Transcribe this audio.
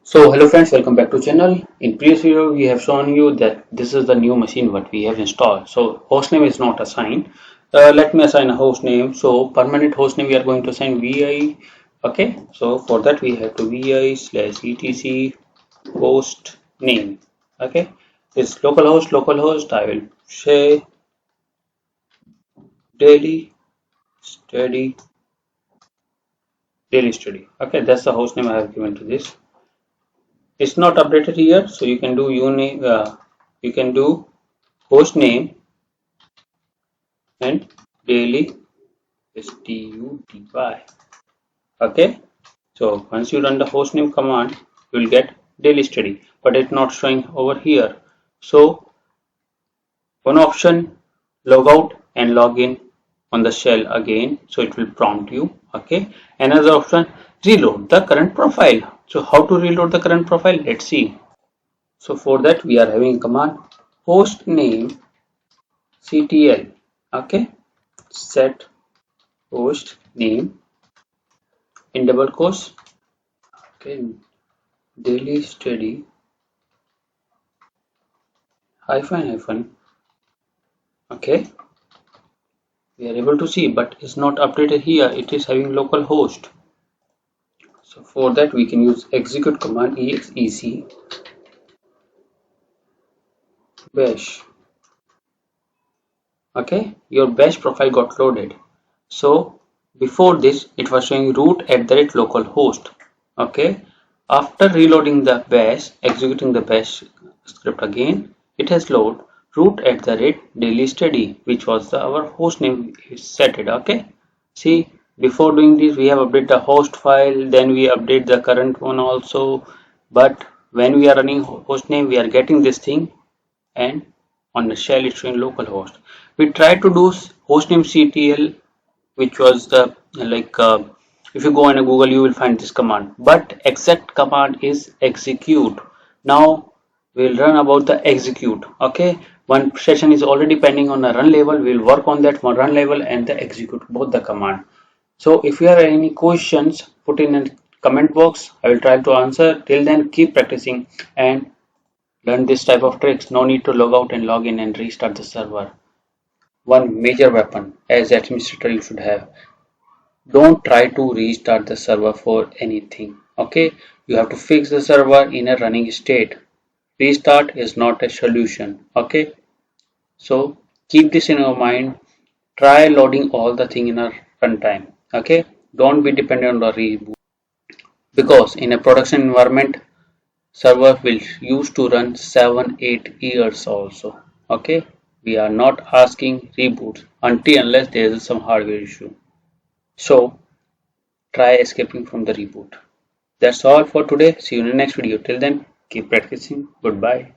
So hello friends, welcome back to channel. In previous video we have shown you that this is the new machine what we have installed. So hostname is not assigned. Let me assign a hostname. So permanent hostname we are going to assign vi. Okay, so for that we have to vi/etc host name. Okay, it's localhost. I will say daily study daily study. Okay, that's the hostname I have given to this. It's not updated here, so you can do you can do host name and daily study. Okay, so once you run the hostname command you will get daily study, but it's not showing over here. So one option, log out and log in on the shell again, so it will prompt you. Okay, another option, reload the current profile. So how to reload the current profile, let's see. So for that we are having command host name ctl. Okay, set host name in double quotes. Okay, daily study hyphen. Okay, we are able to see, but it's not updated here. It is having local host. So for that we can use execute command exec bash. Okay, your bash profile got loaded. So before this it was showing root at the rate localhost. Okay, after reloading the bash, executing the bash script again, it has load root at the rate daily study, which was our host name set it. Okay, see, before doing this we have updated the host file, then we update the current one also, but when we are running host name we are getting this thing, and on the shell it's showing localhost. We try to do hostname ctl, which was the if you go on a Google you will find this command, but exact command is execute. Now we'll run about the execute. Okay, one session is already pending on a run level. We'll work on that one run level and the execute, both the command. So if you have any questions, put in a comment box. I will try to answer. Till then, keep practicing and learn this type of tricks. No need to log out and log in and restart the server. One major weapon as administrator you should have. Don't try to restart the server for anything. Okay, you have to fix the server in a running state. Restart is not a solution. Okay, so keep this in your mind. Try loading all the thing in a runtime. Okay, don't be dependent on the reboot, because in a production environment server will use to run 7-8 years also. Okay, we are not asking reboots until unless there is some hardware issue. So try escaping from the reboot. That's all for today. See you in the next video. Till then, keep practicing. Goodbye.